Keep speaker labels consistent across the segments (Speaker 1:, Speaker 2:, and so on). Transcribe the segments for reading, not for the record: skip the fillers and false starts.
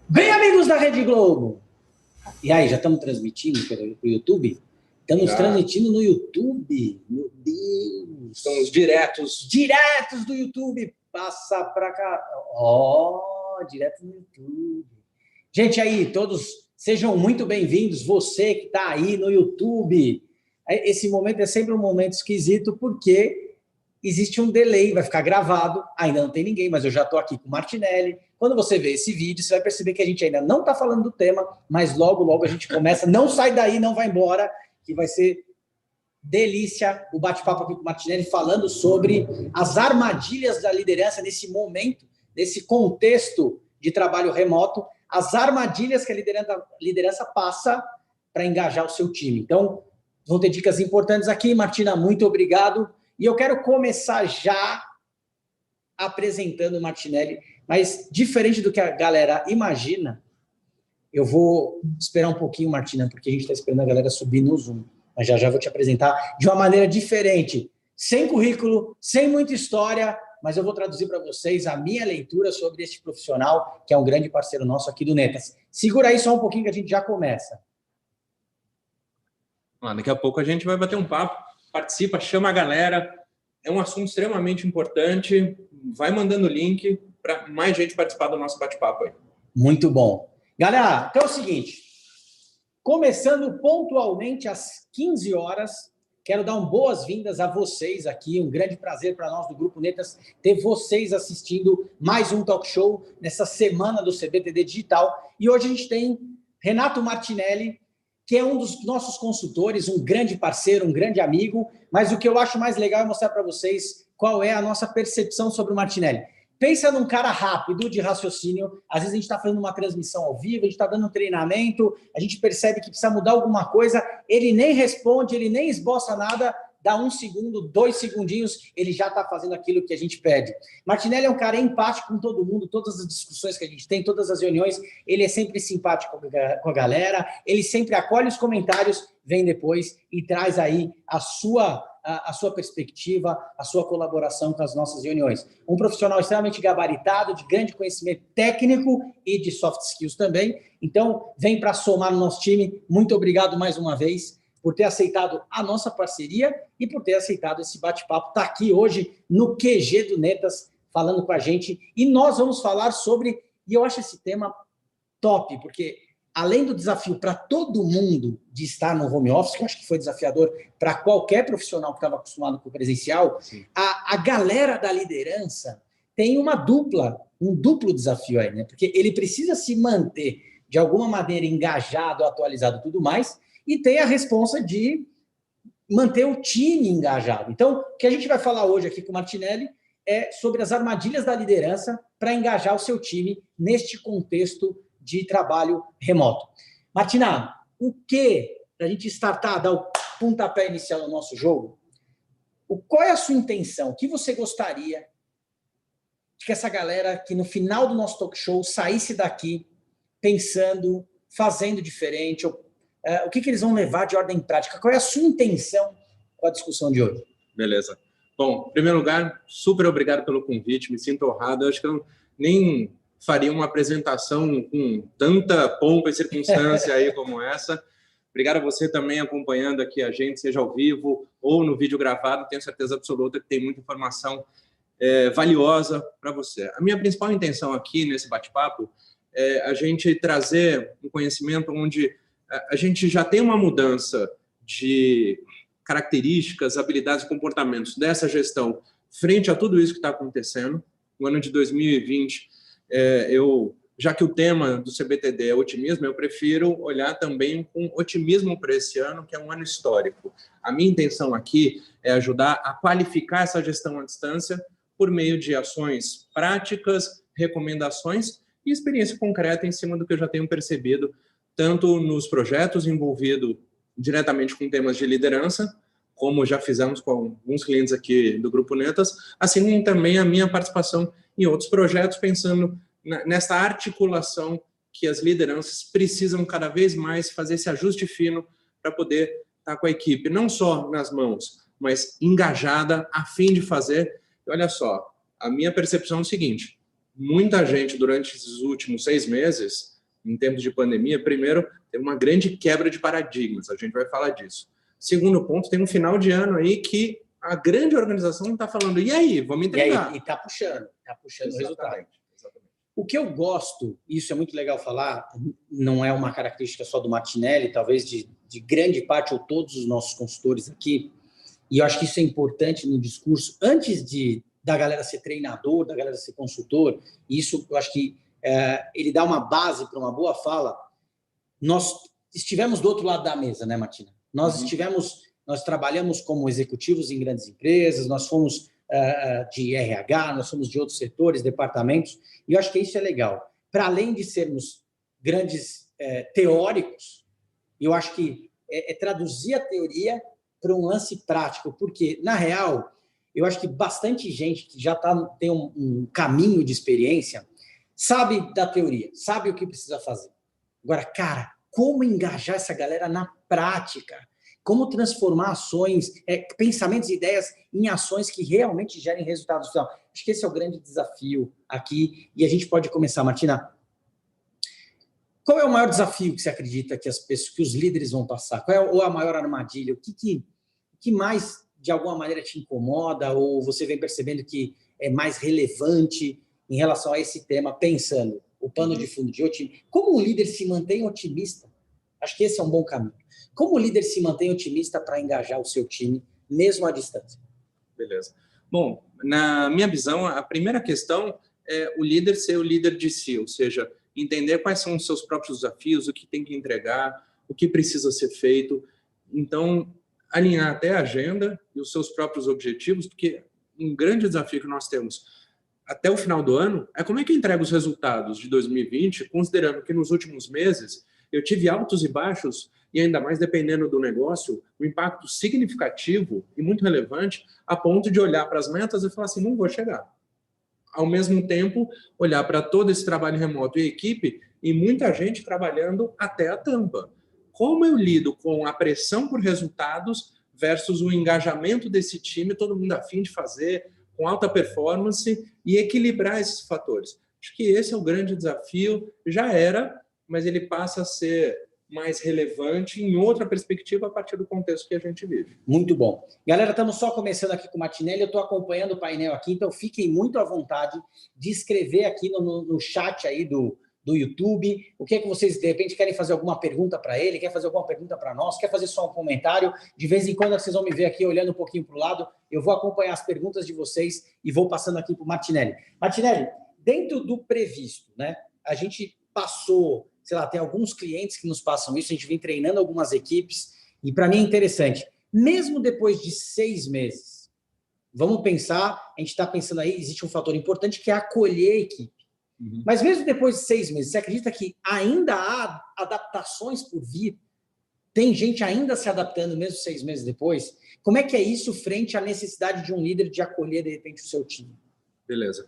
Speaker 1: Bem, amigos da Rede Globo! E aí, já estamos transmitindo pelo YouTube? Estamos transmitindo no YouTube. Meu Deus!
Speaker 2: Estamos diretos
Speaker 1: do YouTube. Passa para cá. Direto no YouTube. Gente, aí, todos sejam muito bem-vindos. Você que está aí no YouTube. Esse momento é sempre um momento esquisito, porque existe um delay, vai ficar gravado, ainda não tem ninguém, mas eu já estou aqui com o Martinelli. Quando você vê esse vídeo, você vai perceber que a gente ainda não está falando do tema, mas logo, logo a gente começa. Não sai daí, não vai embora, que vai ser delícia o bate-papo aqui com o Martinelli, falando sobre as armadilhas da liderança nesse momento, nesse contexto de trabalho remoto, as armadilhas que a liderança passa para engajar o seu time. Então, vão ter dicas importantes aqui. Martina, muito obrigado. E eu quero começar já apresentando o Martinelli, mas diferente do que a galera imagina, eu vou esperar um pouquinho, Martina, porque a gente está esperando a galera subir no Zoom. Mas já vou te apresentar de uma maneira diferente, sem currículo, sem muita história, mas eu vou traduzir para vocês a minha leitura sobre este profissional, que é um grande parceiro nosso aqui do Netas. Segura aí só um pouquinho que a gente já começa.
Speaker 2: Daqui a pouco a gente vai bater um papo, participa, chama a galera, é um assunto extremamente importante, vai mandando o link para mais gente participar do nosso bate-papo aí.
Speaker 1: Muito bom. Galera, então é o seguinte, começando pontualmente às 15 horas, quero dar boas-vindas a vocês aqui, um grande prazer para nós do Grupo Netas ter vocês assistindo mais um talk show nessa semana do CBTD Digital. E hoje a gente tem Renato Martinelli, que é um dos nossos consultores, um grande parceiro, um grande amigo, mas o que eu acho mais legal é mostrar para vocês qual é a nossa percepção sobre o Martinelli. Pensa num cara rápido de raciocínio, às vezes a gente está fazendo uma transmissão ao vivo, a gente está dando um treinamento, a gente percebe que precisa mudar alguma coisa, ele nem responde, ele nem esboça nada, dá 1 segundo, 2 segundinhos, ele já está fazendo aquilo que a gente pede. Martinelli é um cara empático com todo mundo, todas as discussões que a gente tem, todas as reuniões, ele é sempre simpático com a galera, ele sempre acolhe os comentários, vem depois e traz aí a sua perspectiva, a sua colaboração com as nossas reuniões. Um profissional extremamente gabaritado, de grande conhecimento técnico e de soft skills também. Então, vem para somar no nosso time. Muito obrigado mais uma vez por ter aceitado a nossa parceria e por ter aceitado esse bate-papo. Está aqui hoje no QG do Netas, falando com a gente. E nós vamos falar sobre, e eu acho esse tema top, porque além do desafio para todo mundo de estar no home office, que eu acho que foi desafiador para qualquer profissional que estava acostumado com o presencial, a galera da liderança tem um duplo desafio aí, né? Porque ele precisa se manter de alguma maneira engajado, atualizado e tudo mais, e tem a responsa de manter o time engajado. Então, o que a gente vai falar hoje aqui com o Martinelli é sobre as armadilhas da liderança para engajar o seu time neste contexto de trabalho remoto. Martina, para a gente startar, dar o pontapé inicial no nosso jogo, qual é a sua intenção? O que você gostaria de que essa galera que no final do nosso talk show saísse daqui pensando, fazendo diferente, o que eles vão levar de ordem prática? Qual é a sua intenção com a discussão de hoje?
Speaker 2: Beleza. Bom, em primeiro lugar, super obrigado pelo convite, me sinto honrado. Eu acho que eu nem faria uma apresentação com tanta pompa e circunstância aí como essa. Obrigado a você também acompanhando aqui a gente, seja ao vivo ou no vídeo gravado. Tenho certeza absoluta que tem muita informação valiosa para você. A minha principal intenção aqui nesse bate-papo é a gente trazer um conhecimento onde a gente já tem uma mudança de características, habilidades e comportamentos dessa gestão frente a tudo isso que está acontecendo. No ano de 2020, já que o tema do CBTD é otimismo, eu prefiro olhar também com otimismo para esse ano, que é um ano histórico. A minha intenção aqui é ajudar a qualificar essa gestão à distância por meio de ações práticas, recomendações e experiência concreta em cima do que eu já tenho percebido, tanto nos projetos envolvidos diretamente com temas de liderança, como já fizemos com alguns clientes aqui do Grupo Netas, assim como também a minha participação em outros projetos, pensando nessa articulação que as lideranças precisam cada vez mais fazer esse ajuste fino para poder estar com a equipe, não só nas mãos mas engajada, a fim de fazer. E olha só, a minha percepção é o seguinte, muita gente durante esses últimos 6 meses, em tempos de pandemia, primeiro, teve uma grande quebra de paradigmas, a gente vai falar disso. Segundo ponto, tem um final de ano aí que a grande organização está falando, e aí, vamos entregar.
Speaker 1: E está puxando o resultado. Exatamente. O que eu gosto, isso é muito legal falar, não é uma característica só do Martinelli, talvez de grande parte ou todos os nossos consultores aqui, e eu acho que isso é importante no discurso, antes da galera ser treinador, da galera ser consultor, e isso eu acho que ele dá uma base para uma boa fala. Nós estivemos do outro lado da mesa, né, Martina? Nós trabalhamos como executivos em grandes empresas, nós fomos de RH, nós somos de outros setores, departamentos, e eu acho que isso é legal. Para além de sermos grandes teóricos, eu acho que é traduzir a teoria para um lance prático, porque, na real, eu acho que bastante gente que já tem um caminho de experiência sabe da teoria, sabe o que precisa fazer. Agora, cara, como engajar essa galera na prática? Como transformar ações, pensamentos e ideias em ações que realmente gerem resultados? Então, acho que esse é o grande desafio aqui. E a gente pode começar, Martina. Qual é o maior desafio que você acredita que os líderes vão passar? Qual é a maior armadilha? O que mais, de alguma maneira, te incomoda ou você vem percebendo que é mais relevante em relação a esse tema, pensando o pano de fundo de otimismo? Como o líder se mantém otimista? Acho que esse é um bom caminho. Como o líder se mantém otimista para engajar o seu time, mesmo à distância?
Speaker 2: Beleza. Bom, na minha visão, a primeira questão é o líder ser o líder de si, ou seja, entender quais são os seus próprios desafios, o que tem que entregar, o que precisa ser feito. Então, alinhar até a agenda e os seus próprios objetivos, porque um grande desafio que nós temos até o final do ano é como é que eu entrego os resultados de 2020, considerando que nos últimos meses eu tive altos e baixos, e ainda mais dependendo do negócio, um impacto significativo e muito relevante, a ponto de olhar para as metas e falar assim, não vou chegar. Ao mesmo tempo, olhar para todo esse trabalho remoto e equipe, e muita gente trabalhando até a tampa. Como eu lido com a pressão por resultados versus o engajamento desse time, todo mundo a fim de fazer, com alta performance, e equilibrar esses fatores? Acho que esse é o grande desafio, já era, mas ele passa a ser mais relevante em outra perspectiva a partir do contexto que a gente vive.
Speaker 1: Muito bom. Galera, estamos só começando aqui com o Martinelli, eu estou acompanhando o painel aqui, então fiquem muito à vontade de escrever aqui no chat aí do YouTube, o que é que vocês, de repente, querem fazer alguma pergunta para ele, quer fazer alguma pergunta para nós, quer fazer só um comentário, de vez em quando vocês vão me ver aqui olhando um pouquinho para o lado, eu vou acompanhar as perguntas de vocês e vou passando aqui para o Martinelli. Martinelli, dentro do previsto, né, a gente passou, sei lá, tem alguns clientes que nos passam isso, a gente vem treinando algumas equipes, e para mim é interessante, mesmo depois de 6 meses, vamos pensar, a gente está pensando aí, existe um fator importante que é acolher a equipe. Mas mesmo depois de 6 meses, você acredita que ainda há adaptações por vir? Tem gente ainda se adaptando mesmo 6 meses depois? Como é que é isso frente à necessidade de um líder de acolher, de repente, o seu time?
Speaker 2: Beleza.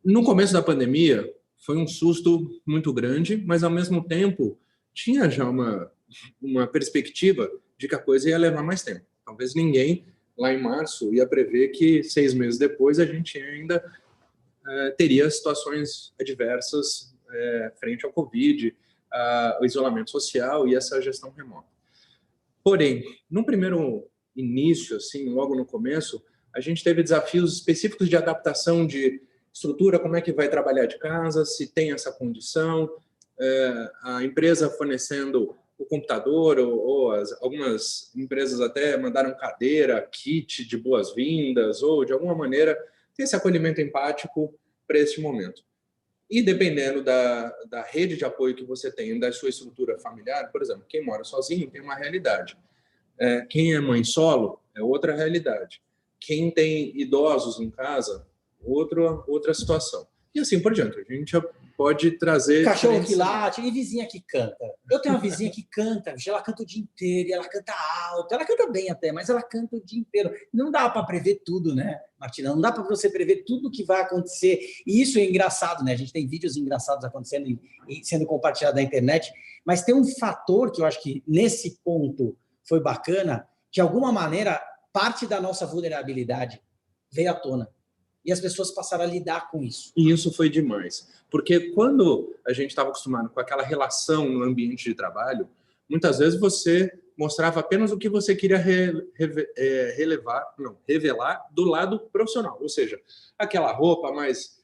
Speaker 2: No começo da pandemia, foi um susto muito grande, mas, ao mesmo tempo, tinha já uma perspectiva de que a coisa ia levar mais tempo. Talvez ninguém, lá em março, ia prever que 6 meses depois a gente ainda teria situações adversas frente ao Covid, o isolamento social e essa gestão remota. Porém, no primeiro início, assim, logo no começo, a gente teve desafios específicos de adaptação de estrutura, como é que vai trabalhar de casa, se tem essa condição, a empresa fornecendo o computador, ou algumas empresas até mandaram cadeira, kit de boas-vindas, ou de alguma maneira ter esse acolhimento empático para este momento. E dependendo da rede de apoio que você tem, da sua estrutura familiar, por exemplo, quem mora sozinho tem uma realidade. Quem é mãe solo é outra realidade. Quem tem idosos em casa, outra situação. E assim por diante. A gente já pode trazer...
Speaker 1: Cachorro que late e vizinha que canta. Eu tenho uma vizinha que canta, ela canta o dia inteiro, e ela canta alto, ela canta bem até, mas ela canta o dia inteiro. Não dá para prever tudo, né, Martina? Não dá para você prever tudo o que vai acontecer. E isso é engraçado, né? A gente tem vídeos engraçados acontecendo e sendo compartilhados na internet, mas tem um fator que eu acho que nesse ponto foi bacana, de alguma maneira parte da nossa vulnerabilidade veio à tona. E as pessoas passaram a lidar com isso.
Speaker 2: E isso foi demais. Porque quando a gente estava acostumado com aquela relação no ambiente de trabalho, muitas vezes você mostrava apenas o que você queria revelar do lado profissional. Ou seja, aquela roupa mais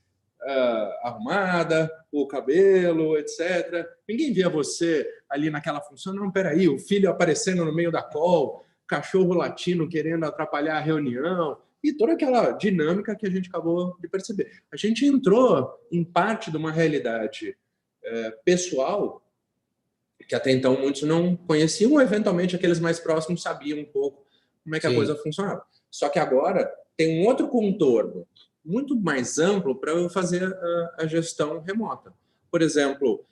Speaker 2: arrumada, o cabelo, etc. Ninguém via você ali naquela função. Não, peraí, o filho aparecendo no meio da call, cachorro latino querendo atrapalhar a reunião, e toda aquela dinâmica que a gente acabou de perceber. A gente entrou em parte de uma realidade pessoal que até então muitos não conheciam, ou eventualmente aqueles mais próximos sabiam um pouco como é que a coisa funcionava. Só que agora tem um outro contorno muito mais amplo para eu fazer a gestão remota. Por exemplo,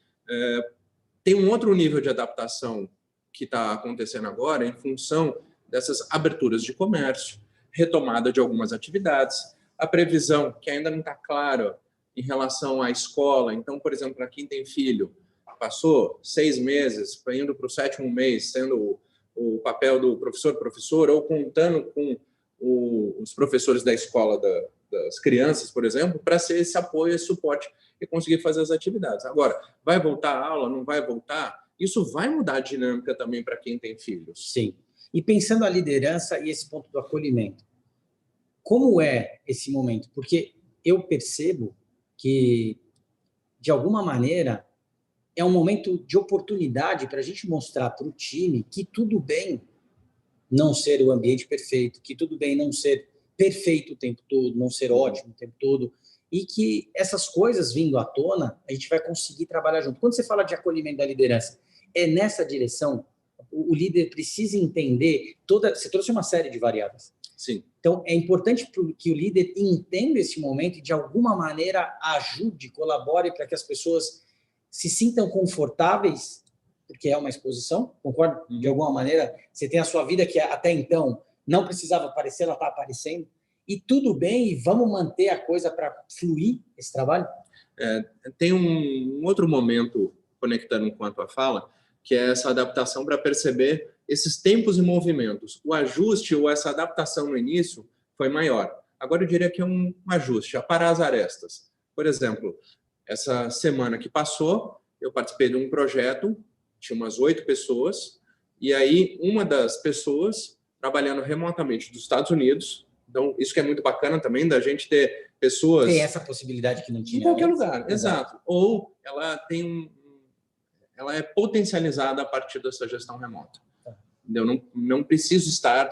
Speaker 2: tem um outro nível de adaptação que está acontecendo agora em função dessas aberturas de comércio, retomada de algumas atividades, a previsão que ainda não está clara em relação à escola. Então, por exemplo, para quem tem filho, passou 6 meses, indo para o 7º mês, sendo o papel do professor, ou contando com os professores da escola das crianças, por exemplo, para ser esse apoio, esse suporte e conseguir fazer as atividades. Agora, vai voltar a aula, não vai voltar? Isso vai mudar a dinâmica também para quem tem filhos.
Speaker 1: Sim. E pensando a liderança e esse ponto do acolhimento, como é esse momento? Porque eu percebo que, de alguma maneira, é um momento de oportunidade para a gente mostrar para o time que tudo bem não ser o ambiente perfeito, que tudo bem não ser perfeito o tempo todo, não ser ótimo o tempo todo, e que essas coisas vindo à tona, a gente vai conseguir trabalhar junto. Quando você fala de acolhimento da liderança, é nessa direção? O líder precisa entender você trouxe uma série de variáveis.
Speaker 2: Sim.
Speaker 1: Então, é importante que o líder entenda esse momento e, de alguma maneira, ajude, colabore para que as pessoas se sintam confortáveis, porque é uma exposição, concorda? De alguma maneira, você tem a sua vida que até então não precisava aparecer, ela está aparecendo, e tudo bem, e vamos manter a coisa para fluir esse trabalho?
Speaker 2: Tem um outro momento, conectando com a tua fala, que é essa adaptação para perceber esses tempos e movimentos. O ajuste ou essa adaptação no início foi maior. Agora eu diria que é um ajuste, aparar as arestas. Por exemplo, essa semana que passou, eu participei de um projeto, tinha umas 8 pessoas, e aí uma das pessoas trabalhando remotamente dos Estados Unidos, então isso que é muito bacana também, da gente ter pessoas...
Speaker 1: Tem essa possibilidade que não tinha
Speaker 2: em qualquer
Speaker 1: antes.
Speaker 2: lugar, exato. Ou ela tem ela é potencializada a partir dessa gestão remota. Eu não preciso estar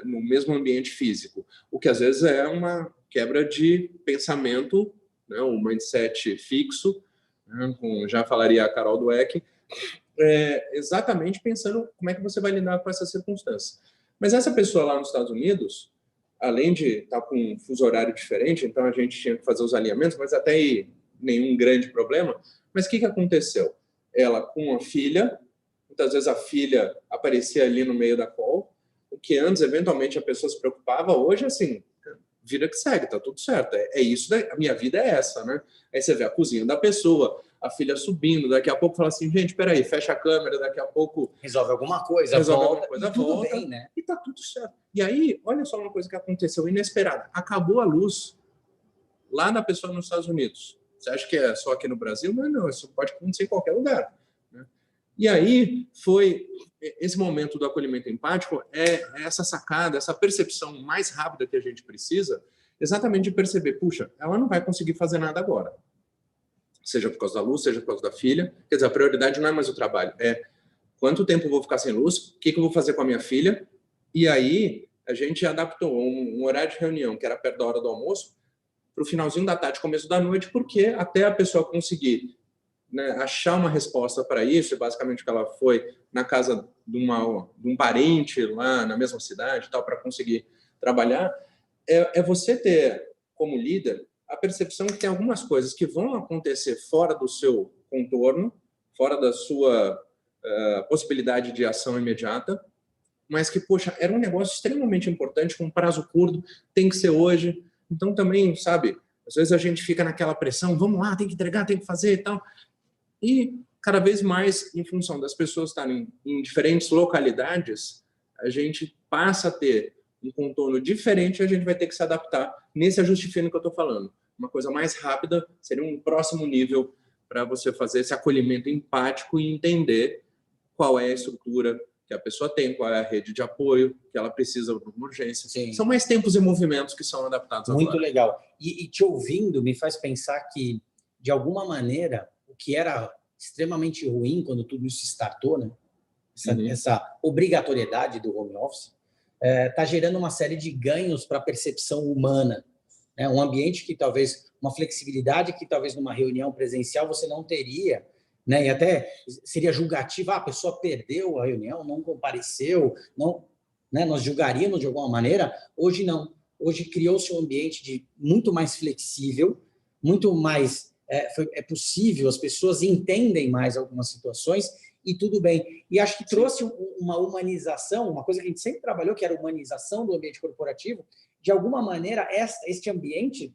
Speaker 2: no mesmo ambiente físico, o que às vezes é uma quebra de pensamento, né, um mindset fixo, né, já falaria a Carol Dweck, exatamente pensando como é que você vai lidar com essa circunstância. Mas essa pessoa lá nos Estados Unidos, além de estar com um fuso horário diferente, então a gente tinha que fazer os alinhamentos, mas até aí nenhum grande problema. Mas o que aconteceu? Ela com a filha, muitas vezes a filha aparecia ali no meio da call, o que antes, eventualmente, a pessoa se preocupava, hoje, assim, vida que segue, tá tudo certo. É isso, a minha vida é essa, né? Aí você vê a cozinha da pessoa, a filha subindo, daqui a pouco fala assim, gente, peraí, fecha a câmera, daqui a pouco...
Speaker 1: Resolve alguma coisa, volta, e tudo bem, né?
Speaker 2: E tá tudo certo. E aí, olha só uma coisa que aconteceu inesperada. Acabou a luz lá da pessoa nos Estados Unidos. Você acha que é só aqui no Brasil? Não, isso pode acontecer em qualquer lugar. Né? E aí foi esse momento do acolhimento empático, essa sacada, essa percepção mais rápida que a gente precisa, exatamente de perceber, puxa, ela não vai conseguir fazer nada agora. Seja por causa da luz, seja por causa da filha. Quer dizer, a prioridade não é mais o trabalho, é quanto tempo eu vou ficar sem luz, o que eu vou fazer com a minha filha. E aí a gente adaptou um horário de reunião que era perto da hora do almoço, para o finalzinho da tarde, começo da noite, porque até a pessoa conseguir, né, achar uma resposta para isso, e basicamente que ela foi na casa de um parente lá na mesma cidade, tal, para conseguir trabalhar, é você ter, como líder, a percepção que tem algumas coisas que vão acontecer fora do seu contorno, fora da sua possibilidade de ação imediata, mas que, poxa, era um negócio extremamente importante, com prazo curto, tem que ser hoje. Então, também, sabe, às vezes a gente fica naquela pressão, vamos lá, tem que entregar, tem que fazer e tal. E, cada vez mais, em função das pessoas estarem em diferentes localidades, a gente passa a ter um contorno diferente, a gente vai ter que se adaptar nesse ajuste fino que eu estou falando. Uma coisa mais rápida seria um próximo nível para você fazer esse acolhimento empático e entender qual é a estrutura que a pessoa tem, qual é a rede de apoio que ela precisa de uma urgência.
Speaker 1: Sim.
Speaker 2: São mais tempos e movimentos que são adaptados
Speaker 1: Muito
Speaker 2: agora.
Speaker 1: legal. E te ouvindo me faz pensar que, de alguma maneira, o que era extremamente ruim quando tudo isso startou, né? Essa obrigatoriedade do home office, está gerando uma série de ganhos para a percepção humana. Né? Um ambiente que talvez, uma flexibilidade que talvez numa reunião presencial você não teria, né? E até seria julgativa, a pessoa perdeu a reunião, não compareceu, não, né? Nós julgaríamos de alguma maneira. Hoje não. Hoje criou-se um ambiente muito mais flexível, muito mais é possível, as pessoas entendem mais algumas situações e tudo bem. E acho que trouxe uma humanização, uma coisa que a gente sempre trabalhou, que era a humanização do ambiente corporativo. De alguma maneira, este ambiente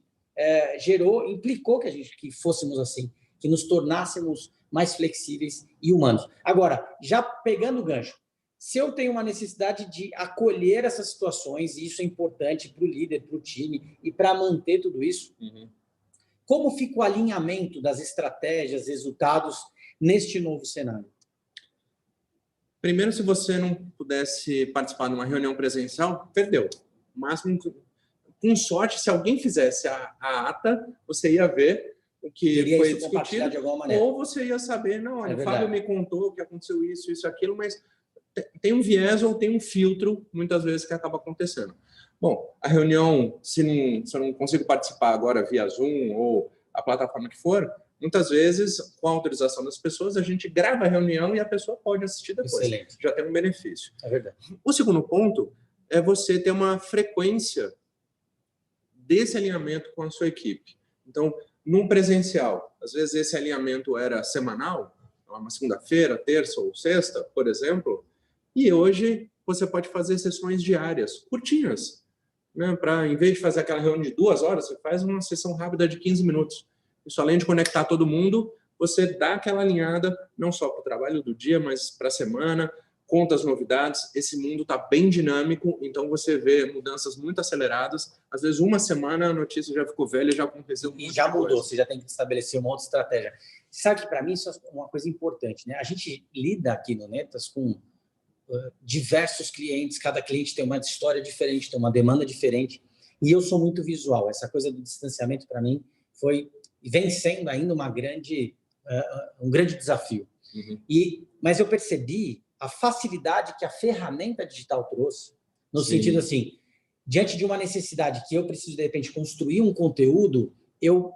Speaker 1: implicou que fôssemos assim, que nos tornássemos mais flexíveis e humanos. Agora, já pegando o gancho, se eu tenho uma necessidade de acolher essas situações, e isso é importante para o líder, para o time, e para manter tudo isso, como fica o alinhamento das estratégias, resultados neste novo cenário?
Speaker 2: Primeiro, se você não pudesse participar de uma reunião presencial, perdeu. Mas, com sorte, se alguém fizesse a ata, você ia ver o que foi discutido,
Speaker 1: de alguma maneira.
Speaker 2: Ou você ia saber, não, olha, o Fábio me contou que aconteceu isso, aquilo, mas tem um viés ou tem um filtro, muitas vezes, que acaba acontecendo. Bom, a reunião, se eu não consigo participar agora via Zoom ou a plataforma que for, muitas vezes, com a autorização das pessoas, a gente grava a reunião e a pessoa pode assistir depois.
Speaker 1: Excelente.
Speaker 2: Já tem um benefício.
Speaker 1: É verdade.
Speaker 2: O segundo ponto é você ter uma frequência desse alinhamento com a sua equipe. Então, num presencial, às vezes esse alinhamento era semanal, uma segunda-feira, terça ou sexta, por exemplo, e hoje você pode fazer sessões diárias, curtinhas, né? Para, em vez de fazer aquela reunião de 2 horas, você faz uma sessão rápida de 15 minutos. Isso, além de conectar todo mundo, você dá aquela alinhada, não só para o trabalho do dia, mas para a semana, conta as novidades. Esse mundo está bem dinâmico, então você vê mudanças muito aceleradas. Às vezes, uma semana a notícia já ficou velha, já aconteceu
Speaker 1: e já mudou, você já tem que estabelecer uma outra estratégia. Sabe que, para mim, isso é uma coisa importante, né? A gente lida aqui no Netas com diversos clientes, cada cliente tem uma história diferente, tem uma demanda diferente, e eu sou muito visual. Essa coisa do distanciamento, para mim, vem sendo ainda um grande desafio. Mas eu percebi a facilidade que a ferramenta digital trouxe, no sentido assim, diante de uma necessidade que eu preciso, de repente, construir um conteúdo, eu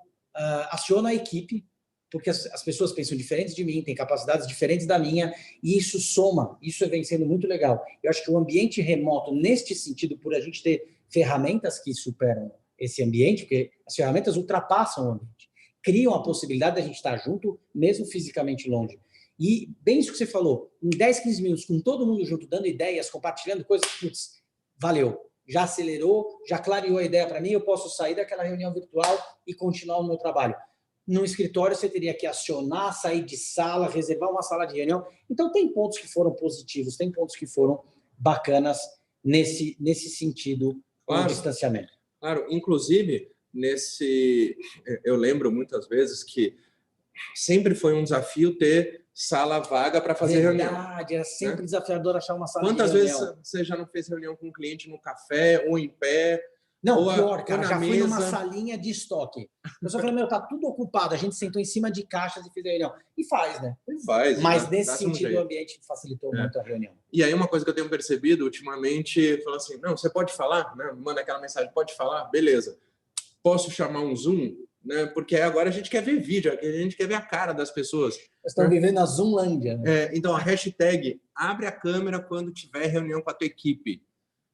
Speaker 1: aciono a equipe, porque as pessoas pensam diferentes de mim, têm capacidades diferentes da minha, e isso soma, isso vem sendo muito legal. Eu acho que o ambiente remoto, neste sentido, por a gente ter ferramentas que superam esse ambiente, porque as ferramentas ultrapassam o ambiente, criam a possibilidade da gente estar junto, mesmo fisicamente longe. E bem isso que você falou, em 10, 15 minutos, com todo mundo junto, dando ideias, compartilhando coisas, putz, valeu. Já acelerou, já clareou a ideia para mim, eu posso sair daquela reunião virtual e continuar o meu trabalho. No escritório, você teria que acionar, sair de sala, reservar uma sala de reunião. Então, tem pontos que foram positivos, tem pontos que foram bacanas nesse sentido do distanciamento.
Speaker 2: Claro, inclusive, eu lembro muitas vezes que sempre foi um desafio ter sala vaga para fazer reunião.
Speaker 1: Verdade, era sempre desafiador achar uma sala
Speaker 2: Quantas
Speaker 1: de reunião.
Speaker 2: vezes você já não fez reunião com um cliente no café ou em pé?
Speaker 1: Não, pior, cara, já fui numa salinha de estoque. Eu só falei, tá tudo ocupado. A gente sentou em cima de caixas e fez a reunião. E faz, né?
Speaker 2: Faz.
Speaker 1: Mas nesse sentido, o ambiente facilitou muito a reunião.
Speaker 2: E aí, uma coisa que eu tenho percebido ultimamente, falando assim, não, você pode falar? Né? Manda aquela mensagem, pode falar? Beleza. Posso chamar um Zoom? Né? Porque agora a gente quer ver vídeo, a gente quer ver a cara das pessoas.
Speaker 1: Estão vivendo a Zoomlândia. Né?
Speaker 2: Então, a hashtag abre a câmera quando tiver reunião com a tua equipe.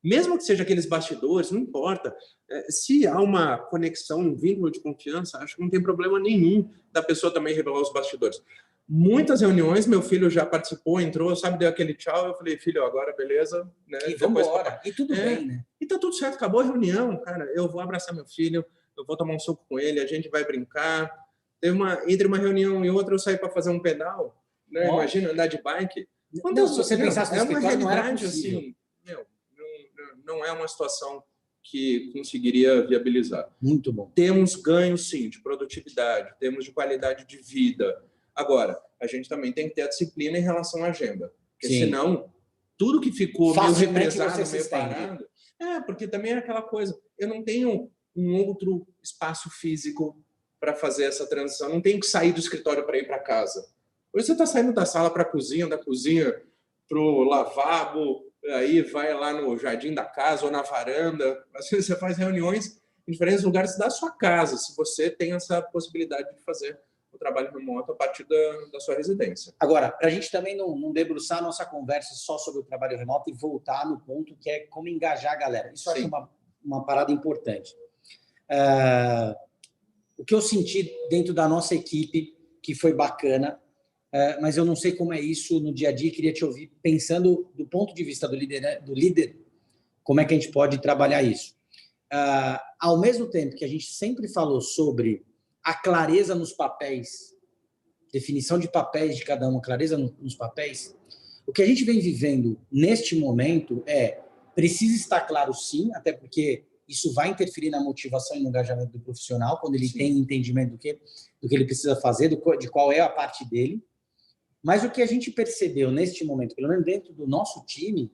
Speaker 2: Mesmo que seja aqueles bastidores, não importa. Se há uma conexão, um vínculo de confiança, acho que não tem problema nenhum da pessoa também revelar os bastidores. Muitas reuniões, meu filho já participou, entrou, deu aquele tchau, eu falei, filho, agora beleza. Né?
Speaker 1: E vamos embora. E tudo bem, né?
Speaker 2: E tá tudo certo, acabou a reunião, cara, eu vou abraçar meu filho, eu vou tomar um suco com ele, a gente vai brincar. Entre uma reunião e outra, eu saí para fazer um pedal, né? Imagina andar de bike.
Speaker 1: Se você pensasse no escritório, não era possível.
Speaker 2: Assim, não é uma situação que conseguiria viabilizar.
Speaker 1: Muito bom.
Speaker 2: Temos ganhos, sim, de produtividade, temos de qualidade de vida. Agora, a gente também tem que ter a disciplina em relação à agenda, porque senão tudo que ficou meio represado, meio parado... porque também é aquela coisa, eu não tenho um outro espaço físico para fazer essa transição, não tenho que sair do escritório para ir para casa. Hoje você está saindo da sala para a cozinha, da cozinha para o lavabo, aí vai lá no jardim da casa ou na varanda. Às vezes você faz reuniões em diferentes lugares da sua casa, se você tem essa possibilidade de fazer o trabalho remoto a partir da sua residência.
Speaker 1: Agora, para a gente também não debruçar a nossa conversa só sobre o trabalho remoto e voltar no ponto que é como engajar a galera. Isso eu acho uma parada importante. O que eu senti dentro da nossa equipe, que foi bacana, mas eu não sei como é isso no dia a dia, queria te ouvir pensando do ponto de vista do líder, como é que a gente pode trabalhar isso. Ao mesmo tempo que a gente sempre falou sobre a clareza nos papéis, definição de papéis de cada um, clareza nos papéis, o que a gente vem vivendo neste momento precisa estar claro sim, até porque isso vai interferir na motivação e no engajamento do profissional, quando ele tem entendimento do que ele precisa fazer, de qual é a parte dele. Mas o que a gente percebeu neste momento, pelo menos dentro do nosso time,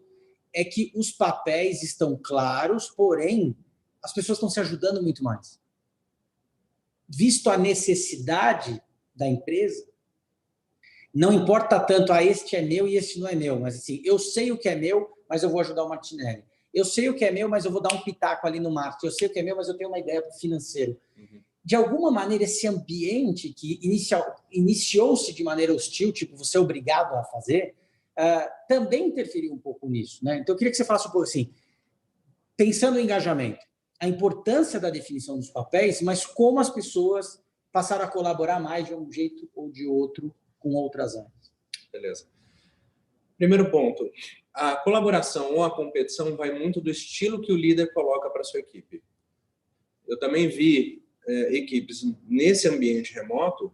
Speaker 1: é que os papéis estão claros, porém, as pessoas estão se ajudando muito mais. Visto a necessidade da empresa, não importa tanto, este é meu e este não é meu, mas assim, eu sei o que é meu, mas eu vou ajudar o Martinelli. Eu sei o que é meu, mas eu vou dar um pitaco ali no marketing. Eu sei o que é meu, mas eu tenho uma ideia para o financeiro. De alguma maneira, esse ambiente que iniciou-se de maneira hostil, tipo, você é obrigado a fazer, também interferiu um pouco nisso, né? Então, eu queria que você falasse um pouco assim, pensando no engajamento, a importância da definição dos papéis, mas como as pessoas passaram a colaborar mais de um jeito ou de outro com outras áreas.
Speaker 2: Beleza. Primeiro ponto, a colaboração ou a competição vai muito do estilo que o líder coloca para a sua equipe. Eu também vi equipes nesse ambiente remoto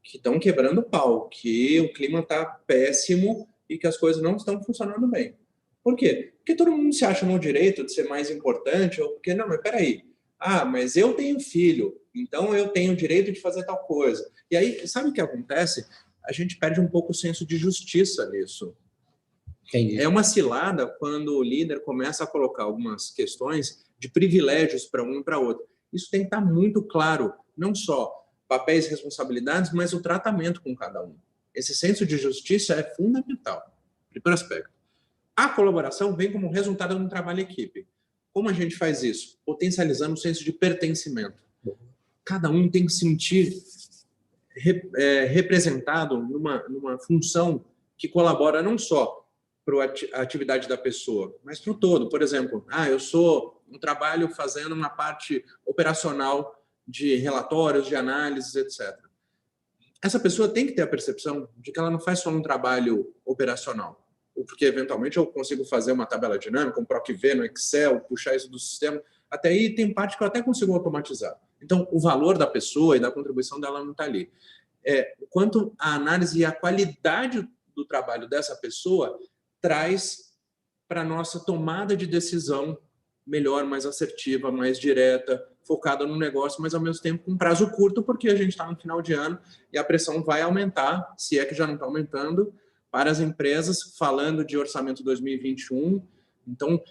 Speaker 2: que estão quebrando o pau, que o clima está péssimo e que as coisas não estão funcionando bem. Por quê? Porque todo mundo se acha no direito de ser mais importante, ou porque, não, mas peraí, mas eu tenho filho, então eu tenho o direito de fazer tal coisa. E aí, sabe o que acontece? A gente perde um pouco o senso de justiça nisso.
Speaker 1: Entendi.
Speaker 2: É uma cilada quando o líder começa a colocar algumas questões de privilégios para um e para outro. Isso tem que estar muito claro, não só papéis e responsabilidades, mas o tratamento com cada um. Esse senso de justiça é fundamental. Primeiro aspecto. A colaboração vem como resultado de um trabalho em equipe. Como a gente faz isso? Potencializando o senso de pertencimento. Cada um tem que se sentir representado numa função que colabora não só para a atividade da pessoa, mas para o todo. Por exemplo, eu trabalho fazendo uma parte operacional de relatórios, de análises, etc. Essa pessoa tem que ter a percepção de que ela não faz só um trabalho operacional, porque eventualmente eu consigo fazer uma tabela dinâmica, um PROC-V no Excel, puxar isso do sistema. Até aí tem parte que eu até consigo automatizar. Então, o valor da pessoa e da contribuição dela não está ali. Quanto à análise e a qualidade do trabalho dessa pessoa traz para a nossa tomada de decisão melhor, mais assertiva, mais direta, focada no negócio, mas ao mesmo tempo com prazo curto, porque a gente está no final de ano e a pressão vai aumentar, se é que já não está aumentando, para as empresas, falando de orçamento 2021. Então,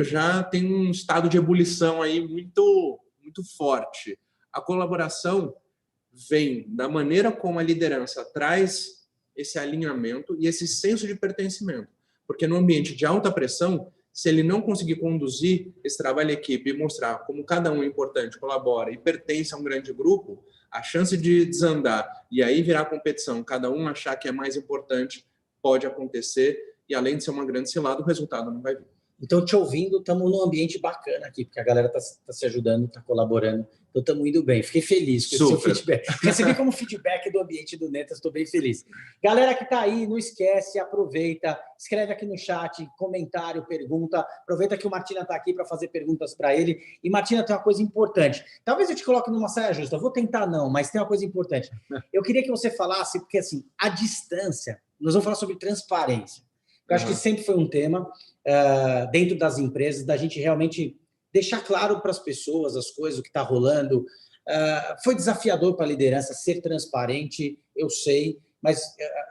Speaker 2: já tem um estado de ebulição aí muito, muito forte. A colaboração vem da maneira como a liderança traz esse alinhamento e esse senso de pertencimento. Porque no ambiente de alta pressão, se ele não conseguir conduzir esse trabalho em equipe e mostrar como cada um é importante, colabora e pertence a um grande grupo, a chance de desandar e aí virar competição, cada um achar que é mais importante, pode acontecer e além de ser uma grande cilada, o resultado não vai vir.
Speaker 1: Então, te ouvindo, estamos num ambiente bacana aqui, porque a galera está se ajudando, está colaborando. Então, estamos indo bem. Fiquei feliz com o seu feedback. Recebi como feedback do ambiente do Netas, estou bem feliz. Galera que está aí, não esquece, aproveita, escreve aqui no chat, comentário, pergunta. Aproveita que o Martina está aqui para fazer perguntas para ele. E, Martina, tem uma coisa importante. Talvez eu te coloque numa saia justa. Eu vou tentar não, mas tem uma coisa importante. Eu queria que você falasse, porque, assim, a distância, nós vamos falar sobre transparência. Eu acho que sempre foi um tema dentro das empresas, da gente realmente deixar claro para as pessoas as coisas, o que está rolando. Foi desafiador para a liderança ser transparente, eu sei, mas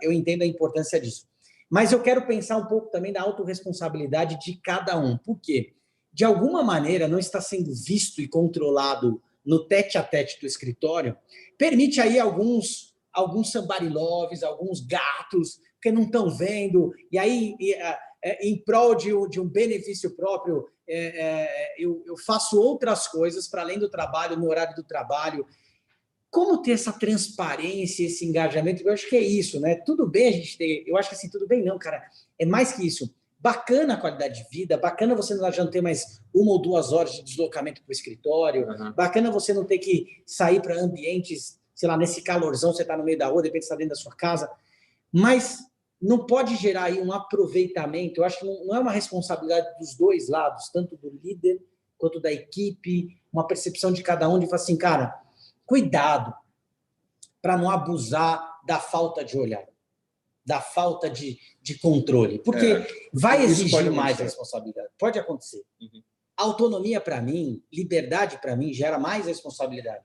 Speaker 1: eu entendo a importância disso. Mas eu quero pensar um pouco também da autorresponsabilidade de cada um. Por quê? De alguma maneira, não está sendo visto e controlado no tete-a-tete do escritório, permite aí alguns somebody loves, alguns gatos que não estão vendo, e aí, em prol de um benefício próprio, eu faço outras coisas para além do trabalho, no horário do trabalho. Como ter essa transparência, esse engajamento? Eu acho que é isso, né? Tudo bem a gente ter... Eu acho que assim, tudo bem não, cara. É mais que isso. Bacana a qualidade de vida, bacana você já não ter mais 1 ou 2 horas de deslocamento para o escritório, bacana você não ter que sair para ambientes, sei lá, nesse calorzão, você está no meio da rua, de repente você está dentro da sua casa, mas não pode gerar aí um aproveitamento. Eu acho que não é uma responsabilidade dos dois lados, tanto do líder quanto da equipe, uma percepção de cada um de falar assim, cara, cuidado para não abusar da falta de olhar, da falta de controle, porque vai exigir mais responsabilidade. Pode acontecer. Autonomia, para mim, liberdade, para mim, gera mais responsabilidade.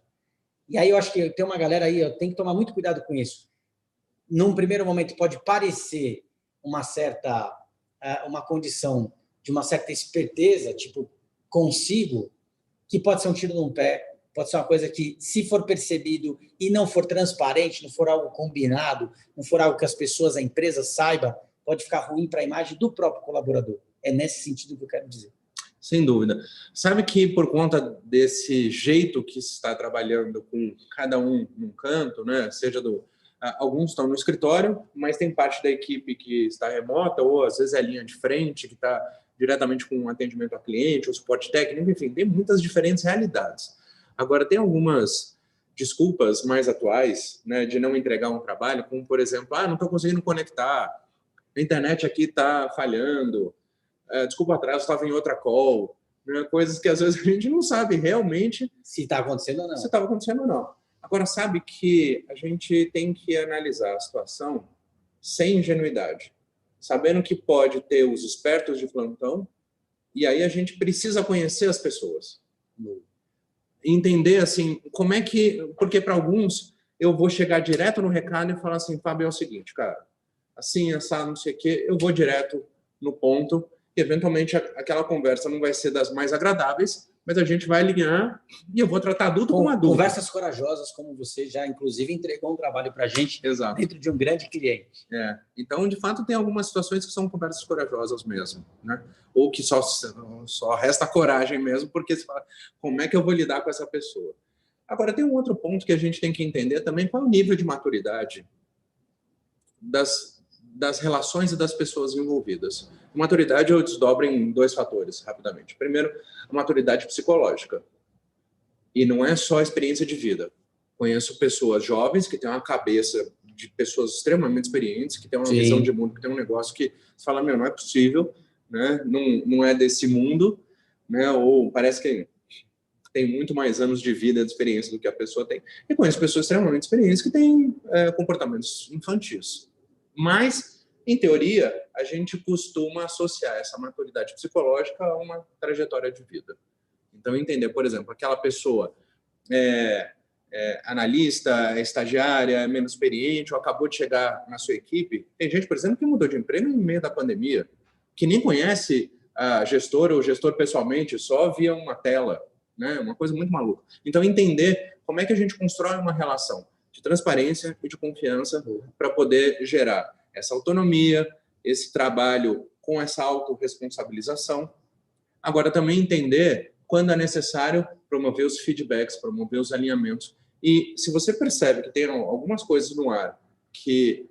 Speaker 1: E aí eu acho que tem uma galera aí, eu tenho que tomar muito cuidado com isso. Num primeiro momento pode parecer uma condição de uma certa esperteza, tipo, consigo, que pode ser um tiro no pé, pode ser uma coisa que, se for percebido e não for transparente, não for algo combinado, não for algo que as pessoas, a empresa saiba, pode ficar ruim para a imagem do próprio colaborador. É nesse sentido que eu quero dizer.
Speaker 2: Sem dúvida. Sabe que por conta desse jeito que se está trabalhando com cada um num canto, né? Seja alguns estão no escritório, mas tem parte da equipe que está remota, ou às vezes é a linha de frente, que está diretamente com um atendimento ao cliente, ou suporte técnico, enfim, tem muitas diferentes realidades. Agora, tem algumas desculpas mais atuais, né, de não entregar um trabalho, como, por exemplo, não estou conseguindo conectar, a internet aqui está falhando, desculpa atraso, estava em outra call, né, coisas que às vezes a gente não sabe realmente
Speaker 1: se está acontecendo ou não.
Speaker 2: Se estava acontecendo ou não. Agora, sabe que a gente tem que analisar a situação sem ingenuidade, sabendo que pode ter os espertos de plantão, e aí a gente precisa conhecer as pessoas. Entender, assim, como é que... Porque para alguns, eu vou chegar direto no recado e falar assim, Fábio, é o seguinte, cara, assim, essa não sei o quê, eu vou direto no ponto, e eventualmente aquela conversa não vai ser das mais agradáveis, mas a gente vai alinhar e eu vou tratar adulto com adulto.
Speaker 1: Conversas corajosas, como você já, inclusive, entregou um trabalho para a gente.
Speaker 2: Exato.
Speaker 1: Dentro de um grande cliente.
Speaker 2: Então, de fato, tem algumas situações que são conversas corajosas mesmo, né? Ou que só resta coragem mesmo, porque você fala, como é que eu vou lidar com essa pessoa? Agora, tem um outro ponto que a gente tem que entender também, qual é o nível de maturidade das relações e das pessoas envolvidas. Maturidade eu desdobro em 2 fatores, rapidamente. Primeiro, a maturidade psicológica. E não é só a experiência de vida. Conheço pessoas jovens que têm uma cabeça de pessoas extremamente experientes, que têm uma visão de mundo, que têm um negócio que você fala, não é possível, né? Não é desse mundo, né? Ou parece que tem muito mais anos de vida, de experiência do que a pessoa tem. E conheço pessoas extremamente experientes que têm comportamentos infantis. Mas, em teoria, a gente costuma associar essa maturidade psicológica a uma trajetória de vida. Então, entender, por exemplo, aquela pessoa analista, estagiária, menos experiente, ou acabou de chegar na sua equipe. Tem gente, por exemplo, que mudou de emprego no meio da pandemia, que nem conhece a gestora ou o gestor pessoalmente, só via uma tela, né? Uma coisa muito maluca. Então, entender como é que a gente constrói uma relação de transparência e de confiança para poder gerar essa autonomia, esse trabalho com essa autorresponsabilização. Agora, também entender quando é necessário promover os feedbacks, promover os alinhamentos. E se você percebe que tem algumas coisas no ar, que